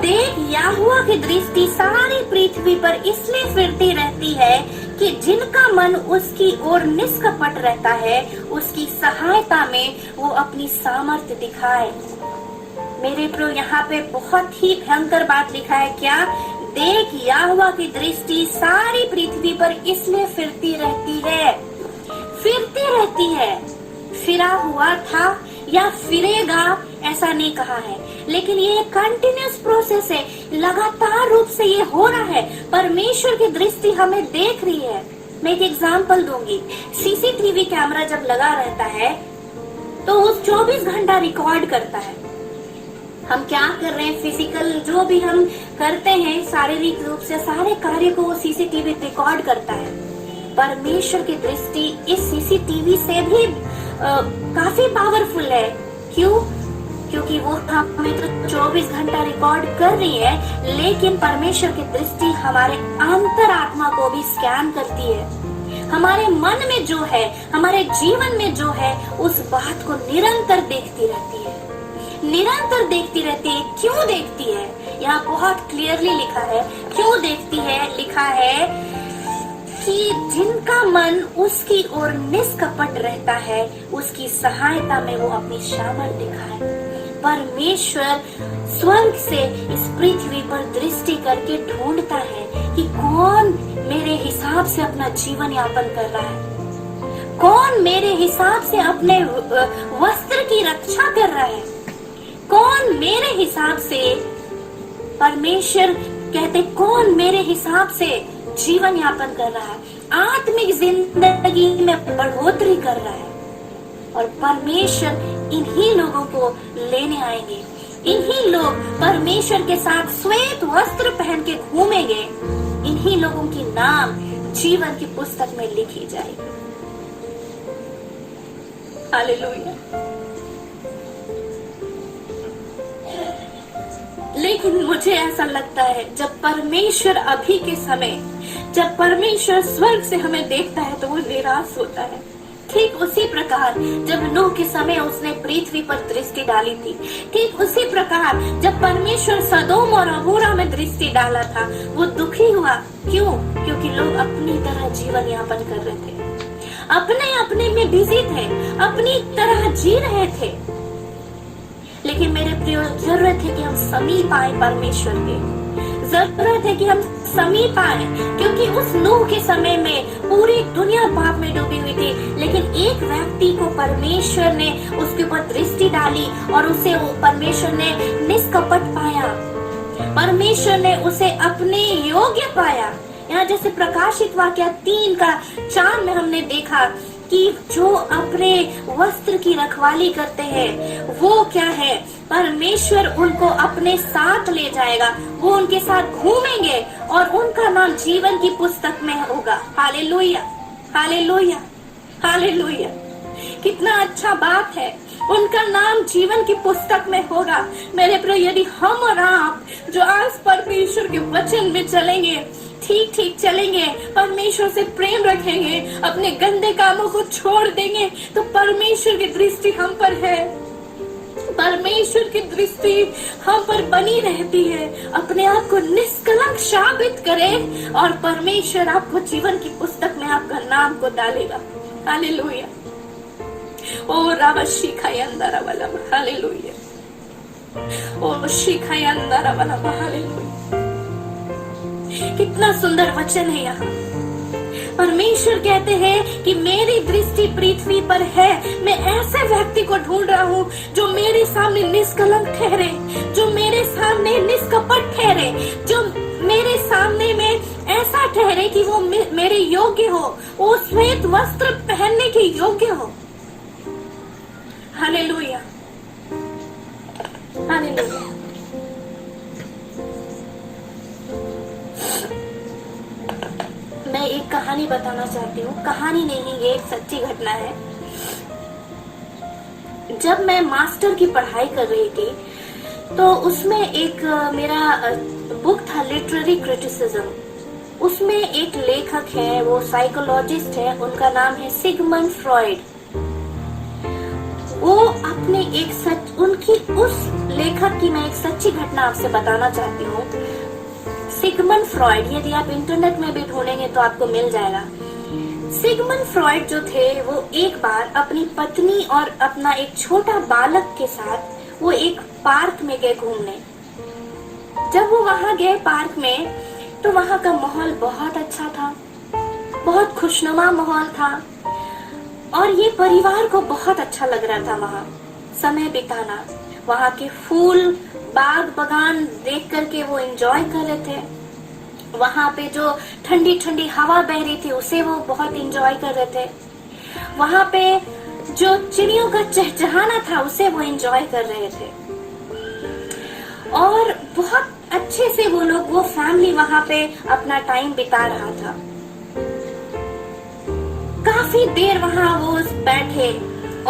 देख यहोवा की दृष्टि सारी पृथ्वी पर इसलिए फिरती रहती है कि जिनका मन उसकी ओर निष्कपट रहता है, उसकी सहायता में वो अपनी सामर्थ्य दिखाए। मेरे प्रियो, यहाँ पे बहुत ही भयंकर बात लिखा है। क्या? देख यहोवा की दृष्टि सारी पृथ्वी पर इसलिए फिरती रहती है। फिरती रहती है। फिरा हुआ था या फिरेगा ऐसा नहीं कहा है, लेकिन ये कंटिन्यूस प्रोसेस है। लगातार रूप से ये हो रहा है। परमेश्वर की दृष्टि हमें देख रही है। मैं एक एग्जांपल दूंगी। सीसीटीवी कैमरा जब लगा रहता है तो वो 24 घंटा रिकॉर्ड करता है। हम क्या कर रहे हैं, फिजिकल जो भी हम करते हैं, शारीरिक रूप से सारे कार्य को वो सीसीटीवी रिकॉर्ड करता है। परमेश्वर की दृष्टि इस सीसीटीवी से भी काफी पावरफुल है। क्यों? क्योंकि वो हमें तो 24 घंटा रिकॉर्ड कर रही है, लेकिन परमेश्वर की दृष्टि हमारे अंतरात्मा को भी स्कैन करती है। हमारे मन में जो है, हमारे जीवन में जो है, उस बात को निरंतर देखती रहती है। निरंतर देखती रहती है। क्यों देखती है? यहाँ बहुत क्लियरली लिखा है। क्यों देखती है? लिखा है कि जिनका मन उसकी ओर निष्कपट रहता है, उसकी सहायता में वो अपनी सामर्थ दिखाए। परमेश्वर स्वर्ग से इस पृथ्वी पर दृष्टि करके ढूंढता है कि कौन मेरे हिसाब से अपना जीवन यापन कर रहा है, कौन मेरे हिसाब से अपने वस्त्र की रक्षा कर रहा है, कौन मेरे हिसाब से, परमेश्वर कहते कौन मेरे हिसाब से जीवन यापन कर रहा है, आत्मिक जिंदगी में बढ़ोतरी कर रहा है। और परमेश्वर इन्हीं लोगों को लेने आएंगे। इन्हीं लोग परमेश्वर के साथ श्वेत वस्त्र पहन के घूमेंगे। इन्हीं लोगों की नाम जीवन की पुस्तक में लिखी जाएगी। हालेलुया। लेकिन मुझे ऐसा लगता है जब परमेश्वर अभी के समय, जब परमेश्वर स्वर्ग से हमें देखता है तो वो निराश होता है। ठीक उसी प्रकार जब नूह के समय उसने पृथ्वी पर दृष्टि डाली थी, ठीक उसी प्रकार जब परमेश्वर सदोम और अमोरा में दृष्टि डाला था, वो दुखी हुआ। क्यों? क्योंकि लोग अपनी तरह जीवन यापन कर रहे थे, अपने अपने में बिजी थे, अपनी तरह जी रहे थे। लेकिन मेरे प्रियो, जरूरत है कि हम समीप आए परमेश्वर के, जरूरत है कि हम समीप आए, क्योंकि उस नूह के समय में पूरी दुनिया पाप में डूबी हुई थी, लेकिन एक व्यक्ति को परमेश्वर ने उसके ऊपर दृष्टि डाली और उसे परमेश्वर ने निष्कपट पाया, परमेश्वर ने उसे अपने योग्य पाया। यहाँ जैसे प्रकाशित वाक्य 3:4 में हमने देखा कि जो अपने वस्त्र की रखवाली करते हैं वो क्या है, परमेश्वर उनको अपने साथ ले जाएगा, वो उनके साथ घूमेंगे और उनका नाम जीवन की पुस्तक में होगा। Hallelujah, hallelujah, hallelujah. कितना अच्छा बात है, उनका नाम जीवन की पुस्तक में होगा। मेरे प्रिय, यदि हम और आप जो आज परमेश्वर के वचन में चलेंगे, ठीक ठीक चलेंगे, परमेश्वर से प्रेम रखेंगे, अपने गंदे कामों को छोड़ देंगे, तो परमेश्वर की दृष्टि हम पर है, परमेश्वर की दृष्टि हम पर बनी रहती है। अपने आप को निष्कलंक साबित करें और परमेश्वर आपको जीवन की पुस्तक में आपका नाम को डालेगा। हालेलुया। ओ राबा शिखायंदारा वाला, हालेलुया। ओ शिखायंदारा वाला, हालेलुया। कितना सुंदर वचन है यहाँ। परमेश्वर कहते हैं कि मेरी दृष्टि पृथ्वी पर है। मैं ऐसे व्यक्ति को ढूंढ रहा हूँ जो मेरे सामने निष्कलंक ठहरे, जो मेरे सामने निष्कपट ठहरे, जो मेरे सामने में ऐसा ठहरे कि वो मेरे योग्य हो, वो श्वेत वस्त्र पहनने के योग्य हो। Hallelujah, hallelujah. मैं एक कहानी बताना चाहती हूँ। कहानी नहीं, ये एक सच्ची घटना है। जब मैं मास्टर की पढ़ाई कर रही थी तो उसमें एक मेरा बुक था लिटरेरी क्रिटिसिज्म। उसमें एक लेखक है, वो साइकोलॉजिस्ट है, उनका नाम है सिगमंड फ्रॉइड। वो अपने उनकी उस लेखक की मैं एक सच्ची घटना आपसे बताना चाहती हूँ। सिगमंड फ्रॉइड, यदि आप इंटरनेट में भी ढूंढेंगे तो आपको मिल जाएगा। सिगमंड फ्रॉइड जो थे वो एक बार अपनी पत्नी और अपना एक छोटा बालक के साथ वो एक पार्क में गए घूमने। जब वो वहां गए पार्क में तो वहां का माहौल बहुत अच्छा था, बहुत खुशनुमा माहौल था और ये परिवार को बहुत अच्छा लग रहा था वहां समय बिताना। वहां के फूल बाग बगान देख करके वो एंजॉय कर रहे थे। वहां पे जो ठंडी ठंडी हवा बह रही थी उसे वो बहुत एंजॉय कर रहे थे। वहां पे जो चिड़ियों का चहचहाना था उसे वो एंजॉय कर रहे थे और बहुत अच्छे से वो फैमिली वहां पे अपना टाइम बिता रहा था। काफी देर वहां वो बैठे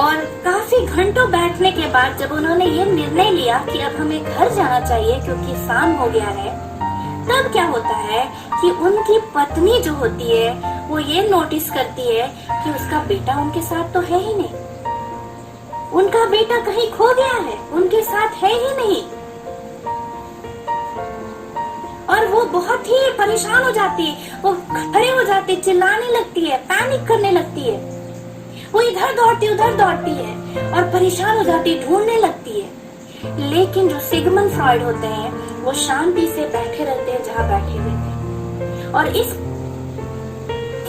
और काफी घंटों बैठने के बाद जब उन्होंने ये निर्णय लिया कि अब हमें घर जाना चाहिए क्योंकि शाम हो गया है, तब क्या होता है कि उनकी पत्नी जो होती है वो ये नोटिस करती है कि उसका बेटा उनके साथ तो है ही नहीं। उनका बेटा कहीं खो गया है, उनके साथ है ही नहीं। और वो बहुत ही परेशान हो जाती है, वो खड़े हो जाती है, चिल्लाने लगती है, पैनिक करने लगती है। वो इधर दौड़ती उधर दौड़ती है और परेशान हो जाती है, ढूंढने लगती है। लेकिन जो सिगमंड फ्रॉइड होते हैं वो शांति से बैठे रहते हैं जहाँ बैठे हुए थे और इस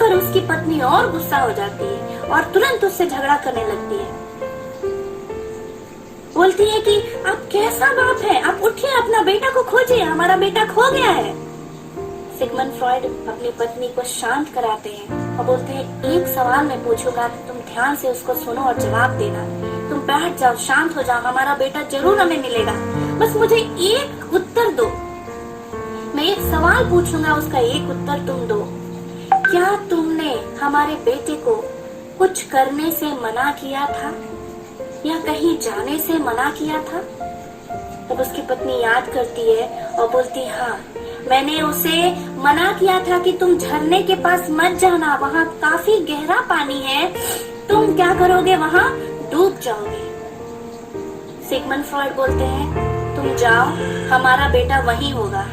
पर उसकी पत्नी और गुस्सा हो जाती है और तुरंत उससे झगड़ा करने लगती है। बोलती है कि आप कैसा बाप है, आप उठिए, अपना बेटा को खोजिए, हमारा बेटा खो गया है। सिगमंड फ्रॉइड अपनी पत्नी को शांत कराते हैं और बोलते हैं एक सवाल मैं पूछूंगा, तुम ध्यान से उसको सुनो और जवाब देना। तुम बैठ जाओ, शांत हो जाओ, हमारा बेटा जरूर हमें मिलेगा, बस मुझे एक उत्तर दो। मैं एक सवाल पूछूंगा, उसका एक उत्तर तुम दो। क्या तुमने हमारे बेटे को कुछ करने से मना किया था या कहीं जाने से मना किया था? तब उसकी पत्नी याद करती है और बोलती हाँ, मैंने उसे मना किया था कि तुम झरने के पास मत जाना, वहाँ काफी गहरा पानी है, तुम क्या करोगे, वहाँ डूब जाओगे। सिगमंड फ्रॉइड बोलते हैं तुम जाओ, हमारा बेटा वहीं होगा,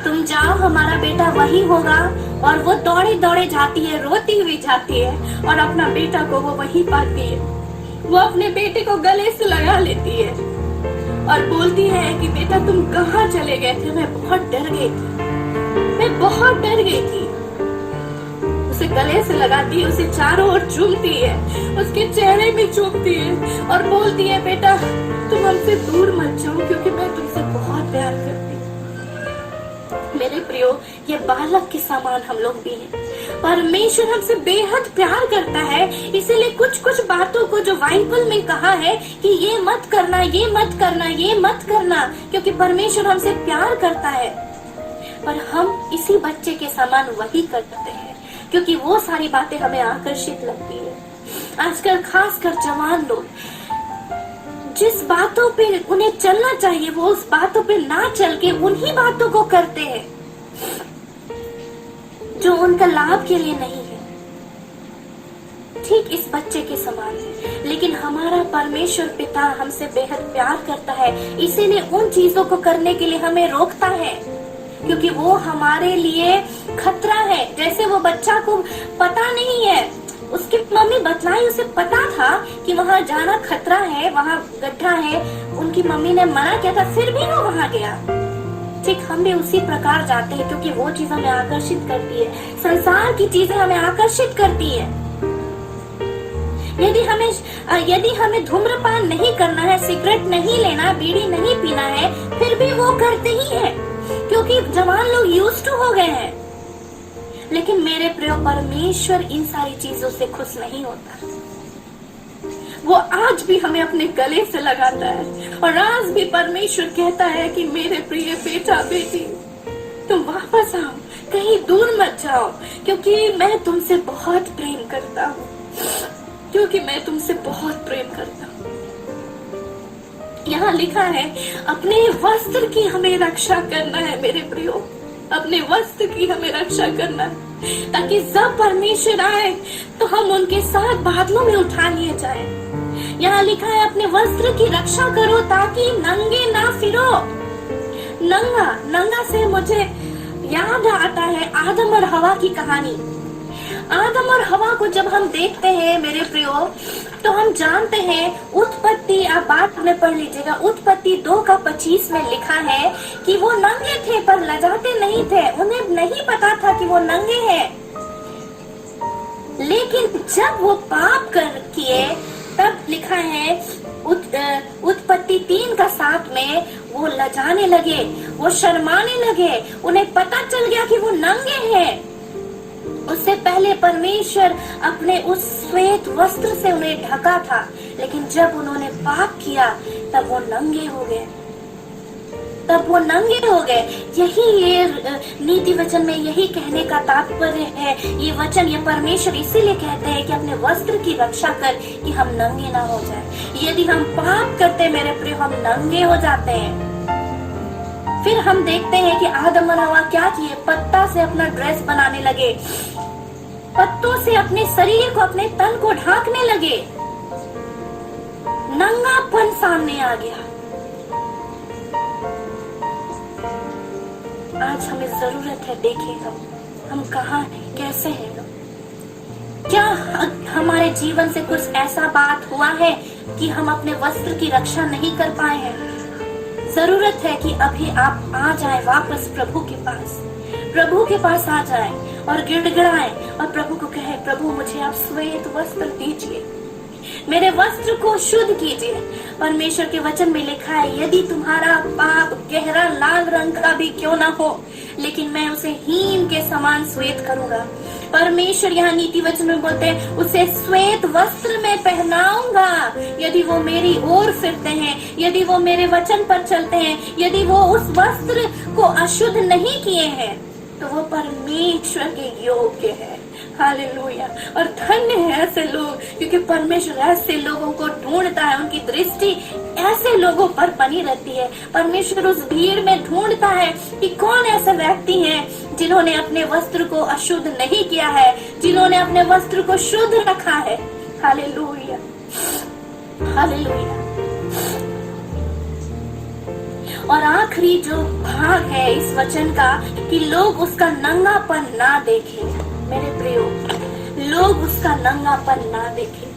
तुम जाओ, हमारा बेटा वहीं होगा। और वो दौड़े दौड़े जाती है, रोती हुई जाती है और अपना बेटा को वो वहीं पाती है। वो अपने बेटे को गले से लगा लेती है और बोलती है कि बेटा तुम कहाँ चले गए थे, मैं बहुत डर गई थी, मैं बहुत डर गई थी। उसे गले से लगाती है, उसे चारों ओर चूमती है, उसके चेहरे में चूमती है और बोलती है बेटा तुम हमसे दूर मत जाओ क्योंकि मैं तुमसे बहुत प्यार करती हूँ। मेरे प्रियो, ये बालक के समान हम लोग भी हैं। परमेश्वर हमसे बेहद प्यार करता है, इसीलिए कुछ कुछ बातों को जो बाइबल में कहा है कि ये मत करना, ये मत करना, ये मत करना, क्योंकि परमेश्वर हमसे प्यार करता है। पर हम इसी बच्चे के समान वही करते हैं क्योंकि वो सारी बातें हमें आकर्षित लगती है। आजकल खासकर जवान लोग जिस बातों पे उन्हें चलना चाहिए वो उस बातों पे ना चल के उन्हीं बातों को करते हैं जो उनका लाभ के लिए नहीं है। ठीक इस बच्चे के समान है, लेकिन हमारा परमेश्वर पिता हमसे बेहद प्यार करता है, इसीलिए उन चीजों को करने के लिए हमें रोकता है क्योंकि वो हमारे लिए खतरा है। जैसे वो बच्चा को पता नहीं है, उसकी मम्मी बतलाई, उसे पता था कि वहाँ जाना खतरा है, वहाँ गड्ढा है, उनकी मम्मी ने मना किया था, फिर भी वो वहाँ गया। ठीक हम भी उसी प्रकार जाते हैं, क्योंकि वो चीज हमें आकर्षित करती है, संसार की चीजें हमें आकर्षित करती है। यदि हमें धूम्रपान नहीं करना है, सिगरेट नहीं लेना, बीड़ी नहीं पीना है, फिर भी वो करते ही है, क्योंकि जवान लोग यूज्ड टू हो गए हैं। लेकिन मेरे प्रिय, परमेश्वर इन सारी चीजों से खुश नहीं होता। वो आज भी हमें अपने गले से लगाता है, और आज भी परमेश्वर कहता है कि मेरे प्रिय बेटा बेटी, तुम वापस आओ, कहीं दूर मत जाओ, क्योंकि मैं तुमसे बहुत प्रेम करता हूँ, क्योंकि मैं तुमसे बहुत प्रेम करता हूँ। यहाँ लिखा है, अपने वस्त्र की हमें रक्षा करना है मेरे प्रियो, अपने वस्त्र की हमें रक्षा करना है, ताकि जब परमेश्वर आए तो हम उनके साथ बादलों में उठा लिए जाए। यहाँ लिखा है, अपने वस्त्र की रक्षा करो ताकि नंगे ना फिरो। नंगा से मुझे याद आता है आदम और हवा की कहानी। आदम और हवा को जब हम देखते हैं मेरे प्रियो, तो हम जानते हैं, उत्पत्ति, आप बात में पढ़ लीजिएगा, उत्पत्ति 2:25 में लिखा है कि वो नंगे थे पर लजाते नहीं थे, उन्हें नहीं पता था कि वो नंगे हैं। लेकिन जब वो पाप किए, तब लिखा है उत्पत्ति 3:7 में, वो लजाने लगे, वो शर्माने लगे, उन्हें पता चल गया कि वो नंगे हैं। उससे पहले परमेश्वर अपने उस श्वेत वस्त्र से उन्हें ढका था, लेकिन जब उन्होंने पाप किया तब वो नंगे हो गए, यही ये नीति वचन में यही कहने का तात्पर्य है। ये वचन, ये परमेश्वर इसीलिए कहते हैं कि अपने वस्त्र की रक्षा कर, कि हम नंगे ना हो जाए। यदि हम पाप करते मेरे प्रिय, हम नंगे हो जाते हैं। फिर हम देखते हैं कि आदम और हवा क्या किए, पत्ता से अपना ड्रेस बनाने लगे, पत्तों से अपने शरीर को, अपने तन को ढांकने लगे, नंगापन सामने आ गया। आज हमें जरूरत है, देखें हम कहाँ हैं, कैसे हैं। क्या हमारे जीवन से कुछ ऐसा बात हुआ है कि हम अपने वस्त्र की रक्षा नहीं कर पाए हैं? जरूरत है कि अभी आप आ जाएं वापस प्रभु के पास आ जाएं और गिड़गिड़ाएं और प्रभु को कहें, प्रभु मुझे आप श्वेत वस्त्र दीजिए, मेरे वस्त्र को शुद्ध कीजिए। परमेश्वर के वचन में लिखा है, यदि तुम्हारा पाप गहरा लाल रंग का भी क्यों ना हो, लेकिन मैं उसे हीम के समान श्वेत करूंगा। परमेश्वर यहाँ नीति वचन में बोलते हैं, उसे श्वेत वस्त्र में पहनाऊंगा। यदि वो मेरी ओर फिरते हैं, यदि वो मेरे वचन पर चलते हैं, यदि वो उस वस्त्र को अशुद्ध नहीं किए हैं, तो वो परमेश्वर के योग्य है। हालेलुया। और धन्य है ऐसे लोग, क्योंकि परमेश्वर ऐसे लोगों को ढूंढता है, उनकी दृष्टि ऐसे लोगों पर बनी रहती है। परमेश्वर उस भीड़ में ढूंढता है कि कौन ऐसे व्यक्ति हैं जिन्होंने अपने वस्त्र को अशुद्ध नहीं किया है, जिन्होंने अपने वस्त्र को शुद्ध रखा है। Hallelujah, hallelujah. और आखिरी जो भाग है इस वचन का, कि लोग उसका नंगापन ना देखें। मेरे प्रियो, लोग उसका नंगापन ना देखें।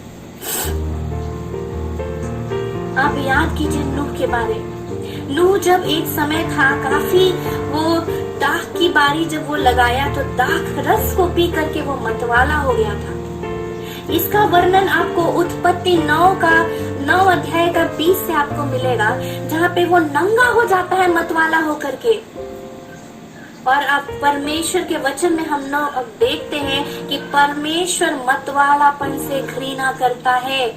आप याद कीजिए नूह के बारे। नूह जब एक समय था, काफी वो दाख की बारी जब वो लगाया, तो दाख रस को पी करके वो मतवाला हो गया था। इसका वर्णन आपको उत्पत्ति 9 अध्याय का 20 से आपको मिलेगा, जहाँ पे वो नंगा हो जाता है मतवाला होकर के। और अब परमेश्वर के वचन में हम अब देखते हैं कि परमेश्वर मतवालापन से घृणा करता है।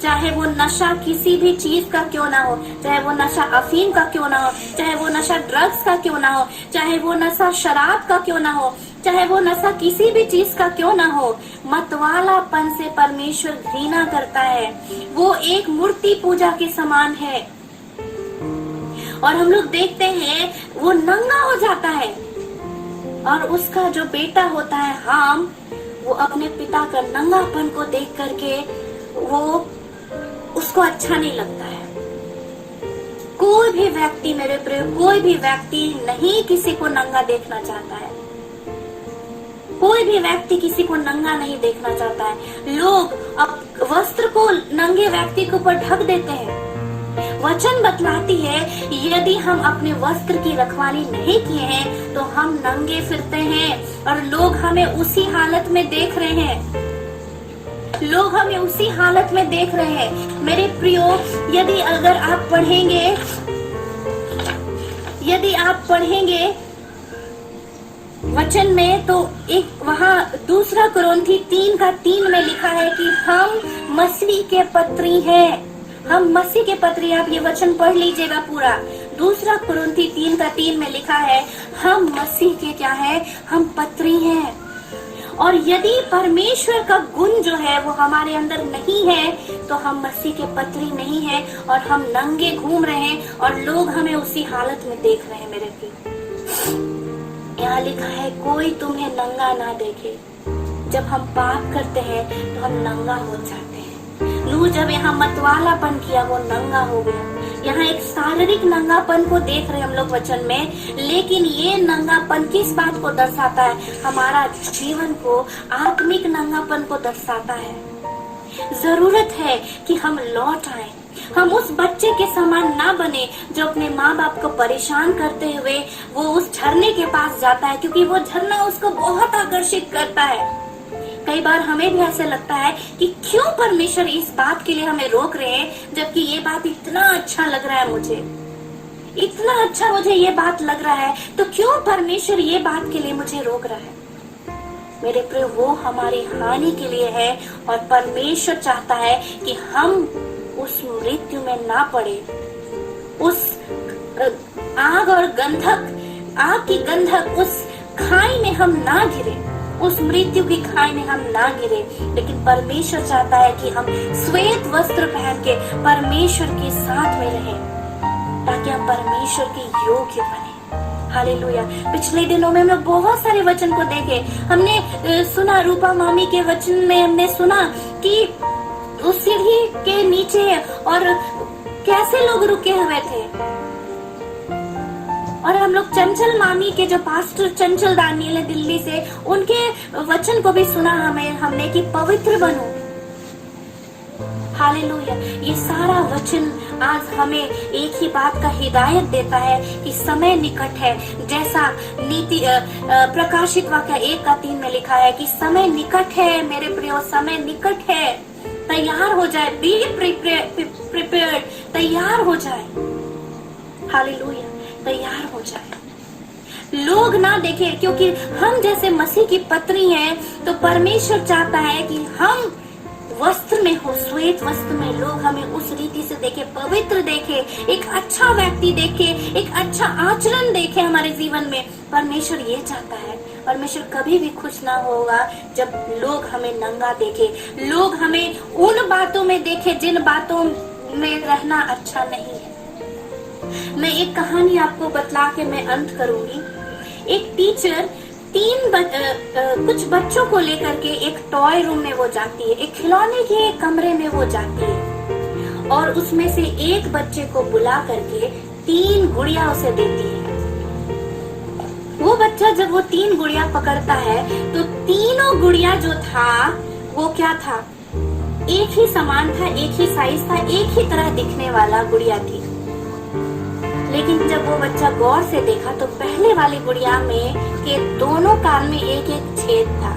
चाहे वो नशा किसी भी चीज का क्यों ना हो, चाहे वो नशा अफीम का क्यों ना हो, चाहे वो नशा ड्रग्स का क्यों ना हो, चाहे वो नशा शराब का क्यों ना हो, चाहे वो नशा किसी भी चीज का क्यों ना हो, मतवालापन से परमेश्वर घृणा करता है। वो एक मूर्ति पूजा के समान है। और हम लोग देखते हैं वो नंगा हो जाता है, और उसका जो बेटा होता है हाम, वो अपने पिता का नंगापन को देख करके वो उसको अच्छा नहीं लगता है। कोई भी व्यक्ति, मेरे प्रिय, कोई भी व्यक्ति नहीं किसी को नंगा देखना चाहता है। कोई भी व्यक्ति किसी को नंगा नहीं देखना चाहता है। लोग अब वस्त्र को नंगे व्यक्ति के ऊपर ढक देते हैं। वचन बतलाती है यदि हम अपने वस्त्र की रखवाली नहीं किए हैं तो हम नंगे फिरते हैं और लोग हमें उसी हालत में देख रहे हैं। लोग हमें उसी हालत में देख रहे हैं। मेरे प्रियो, यदि अगर आप पढ़ेंगे वचन में तो एक वहाँ दूसरा कुरिन्थी 3:3 में लिखा है कि हम मसीह के पत्री हैं। हम मसीह के पत्री, आप ये वचन पढ़ लीजिएगा पूरा। दूसरा कुरिन्थी 3:3 में लिखा है हम मसीह के क्या है, हम पत्री हैं। और यदि परमेश्वर का गुण जो है वो हमारे अंदर नहीं है तो हम मसीह के पत्री नहीं है और हम नंगे घूम रहे हैं और लोग हमें उसी हालत में देख रहे हैं। मेरे प्रिय, यहाँ लिखा है कोई तुम्हें नंगा ना देखे। जब हम पाप करते हैं तो हम नंगा हो जाते हैं। नूह जब यहाँ मतवालापन किया वो नंगा हो गया। यहाँ एक शारीरिक नंगापन को देख रहे हैं हम लोग वचन में, लेकिन ये नंगापन किस बात को दर्शाता है? हमारा जीवन को आत्मिक नंगापन को दर्शाता है। जरूरत है कि हम लौट आए। हम उस बच्चे के समान ना बने जो अपने माँ बाप को परेशान करते हुए वो उस झरने के पास जाता है, क्योंकि वो झरना उसको बहुत आकर्षित करता है। कई बार हमें भी ऐसे लगता है कि क्यों परमेश्वर इस बात के लिए हमें रोक रहे हैं, जबकि ये बात इतना अच्छा लग रहा है मुझे, इतना अच्छा मुझे ये बात लग रहा है, तो क्यों परमेश्वर ये बात के लिए मुझे रोक रहा है? मेरे प्रिय, वो हमारी हानि के लिए है और परमेश्वर चाहता है कि हम उस मृत्यु में ना पड़े, उस आग और आग की गंधक उस खाई में हम ना गिरे, उस मृत्यु की खाई में हम ना गिरे। लेकिन परमेश्वर चाहता है कि हम श्वेत वस्त्र पहन के परमेश्वर के साथ में रहें, ताकि हम परमेश्वर के योग्य बने। हालेलुया। पिछले दिनों में हम लोग बहुत सारे वचन को देखे। हमने सुना, रूपा मामी के वचन में हमने सुना कि उस सीढ़ी के नीचे और कैसे लोग रुके हुए थे। और हम लोग चंचल मामी के जो पास्टर चंचल दानियल है दिल्ली से, उनके वचन को भी सुना हमने कि पवित्र बनो। हालेलुया। ये सारा वचन आज हमें एक ही बात का हिदायत देता है कि समय निकट है। जैसा नीति प्रकाशित वाक्य 1:3 में लिखा है कि समय निकट है मेरे प्रियो, समय निकट है। तैयार हो जाए, बी प्रिपेयर्ड, तैयार हो जाए। हालेलुया, तैयार हो जाए। लोग ना देखे, क्योंकि हम जैसे मसीह की पत्री हैं तो परमेश्वर चाहता है कि हम वस्त्र में हो, श्वेत वस्त्र में, लोग हमें उस रीति से देखे, पवित्र देखे, एक अच्छा व्यक्ति देखे, एक अच्छा आचरण देखे हमारे जीवन में। परमेश्वर ये चाहता है। परमेश्वर कभी भी खुश ना होगा जब लोग हमें नंगा देखे, लोग हमें उन बातों में देखे जिन बातों में रहना अच्छा नहीं है। मैं एक कहानी आपको बतला के मैं अंत करूंगी। एक टीचर कुछ बच्चों को लेकर के एक टॉय रूम में वो जाती है, एक खिलौने के एक कमरे में वो जाती है और उसमें से एक बच्चे को बुला करके 3 गुड़िया उसे देती है। वो बच्चा जब वो 3 गुड़िया पकड़ता है तो तीनों गुड़िया जो था वो क्या था, एक ही समान था, एक ही साइज था, एक ही तरह दिखने वाला गुड़िया थी। लेकिन जब वो बच्चा गौर से देखा तो पहले वाली गुड़िया में के दोनों कान में एक एक छेद था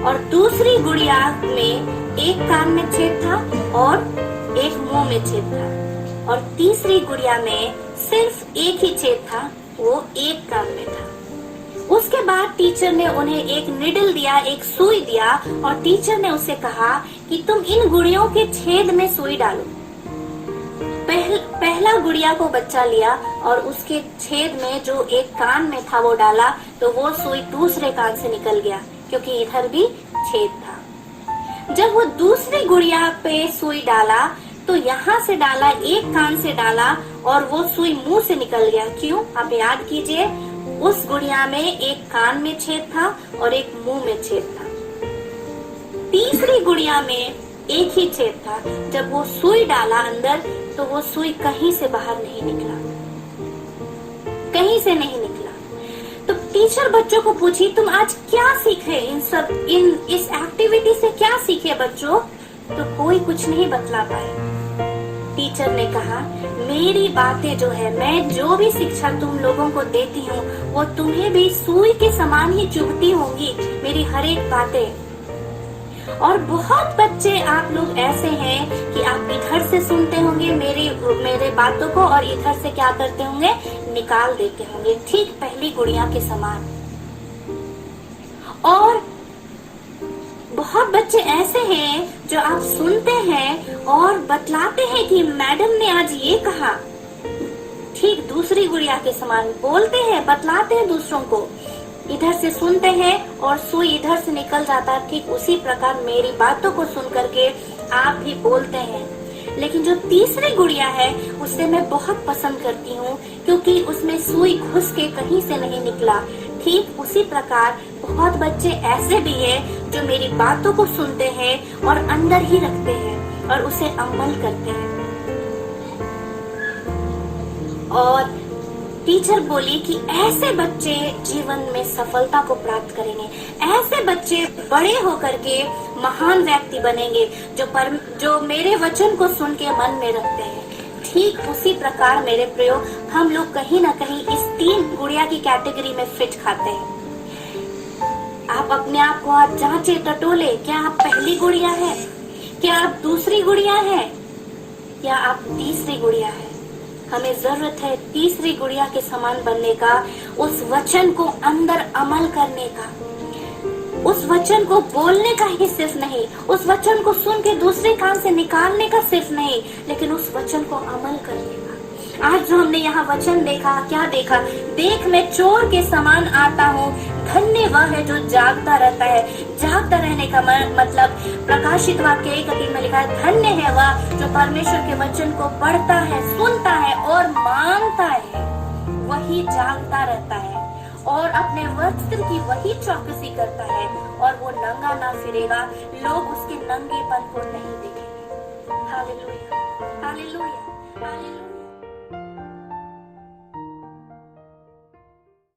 और दूसरी गुड़िया में एक कान में छेद था और एक मुंह में छेद था और तीसरी गुड़िया में सिर्फ एक ही छेद था, वो एक कान में था। उसके बाद टीचर ने उन्हें एक निडल दिया, एक सुई दिया और टीचर ने उसे कहा कि तुम इन गुड़ियों के छेद में सुई डालो। पहला गुड़िया को बच्चा लिया और उसके छेद में जो एक कान में था वो डाला तो वो सुई दूसरे कान से निकल गया, क्योंकि इधर भी छेद था। जब वो दूसरी गुड़िया पे सुई डाला तो यहाँ से डाला, एक कान से डाला और वो सुई मुंह से निकल गया। क्यों? आप याद कीजिए, उस गुड़िया में एक कान में छेद था और एक मुंह में छेद था। तीसरी गुड़िया में एक ही छेद था। जब वो सुई डाला अंदर तो वो सुई कहीं से बाहर नहीं निकला, कहीं से नहीं निकला। तो टीचर बच्चों को पूछी, तुम आज क्या सीखे इस एक्टिविटी से क्या सीखे बच्चों? तो कोई कुछ नहीं बतला पाए। टीचर ने कहा, मेरी बातें जो है, मैं जो भी शिक्षा तुम लोगों को देती हूँ वो तुम्हें भी सुई के समान ही चुभती होंगी, मेरी हर एक बातें। और बहुत बच्चे आप लोग ऐसे हैं कि आप इधर से सुनते होंगे मेरे बातों को और इधर से क्या करते होंगे, निकाल देते होंगे, ठीक पहली गुड़िया के समान। और बहुत बच्चे ऐसे हैं जो आप सुनते हैं और बतलाते हैं कि मैडम ने आज ये कहा, ठीक दूसरी गुड़िया के समान बोलते हैं, बतलाते हैं दूसरों को, इधर से सुनते हैं और सुई इधर से निकल जाता है। ठीक उसी प्रकार मेरी बातों को सुन करके आप भी बोलते हैं। लेकिन जो तीसरी गुड़िया है उसे मैं बहुत पसंद करती हूँ, क्योंकि उसमें सुई घुस के कहीं से नहीं निकला। ठीक उसी प्रकार बहुत बच्चे ऐसे भी हैं जो मेरी बातों को सुनते हैं और अंदर ही रखते हैं और उसे अमल करते हैं। और टीचर बोली कि ऐसे बच्चे जीवन में सफलता को प्राप्त करेंगे, ऐसे बच्चे बड़े होकर के महान व्यक्ति बनेंगे जो मेरे वचन को सुन के मन में रखते हैं। ठीक उसी प्रकार मेरे प्रियो, हम लोग कहीं ना कहीं इस 3 गुड़िया की कैटेगरी में फिट खाते हैं। आप अपने आप को आज जांचे टटोले, क्या आप पहली गुड़िया है, क्या आप दूसरी गुड़िया है, या आप तीसरी गुड़िया है। हमें जरूरत है तीसरी गुड़िया के समान बनने का, उस वचन को अंदर अमल करने का, उस वचन को बोलने का ही सिर्फ नहीं, उस वचन को सुन के दूसरे कान से निकालने का सिर्फ नहीं, लेकिन उस वचन को अमल करने का। आज जो हमने यहाँ वचन देखा, क्या देखा, देख मैं चोर के समान आता हूँ, धन्य वह है जो जागता रहता है। जागता रहने का मतलब प्रकाशित वाक्य 1:3 में लिखा है, धन्य है वह जो परमेश्वर के वचन को पढ़ता है, सुनता है और मानता है, वही जागता रहता है और अपने वस्त्र की वही चौकसी करता है, और वो नंगा ना फिरेगा, लोग उसके नंगेपन को नहीं देखेंगे। Hallelujah, hallelujah, hallelujah.